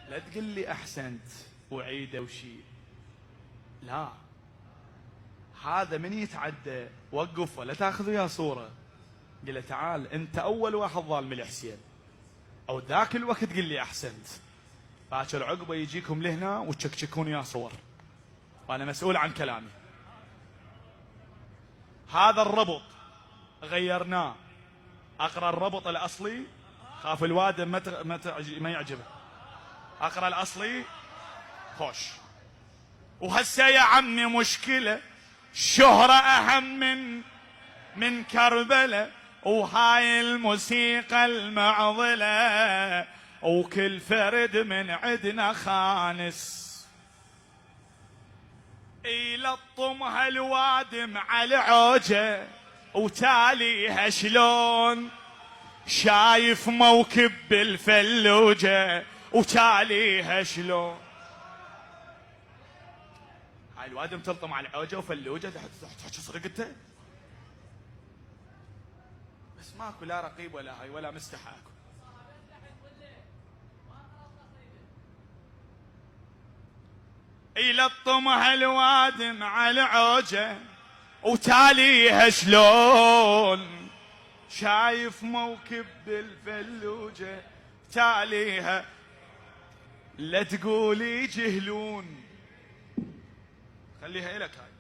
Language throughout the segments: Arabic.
لا تقل لي أحسنت وعيدة وشي، لا، هذا من يتعدى وقفه، لا تاخذ وياه صورة. قل له تعال أنت أول واحد ظالم الحسين، أو ذاك الوقت قل لي أحسنت، باكر عقبه يجيكم لهنا وتشكشكون يا صور، وأنا مسؤول عن كلامي. هذا الربط غيرناه، أقرأ الربط الأصلي، خاف الوادم ما يعجبه، أقرأ الأصلي خوش. وهسه يا عمي مشكلة، الشهرة أهم من كربلة، وهاي الموسيقى المعضلة، وكل فرد من عدنا خانس، يلطمها الوادم على عوجة، وتاليها شلون شايف موكب بالفلوجة، وتاليها شلون. هاي الوادم تلطم على عوجة وفلوجة، تحكي صدقته، بس ماكو لا رقيب ولا هاي ولا مستحاك. يلطمها الوادم على عوجة، وتاليها شلون شايف موكب بالفلوجة، تاليها لا تقولي جهلون، خليها إلك هاي،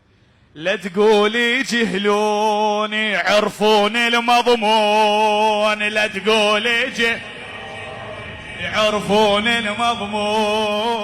لا تقولي جهلون يعرفون المضمون، لا تقولي جهلون يعرفون المضمون.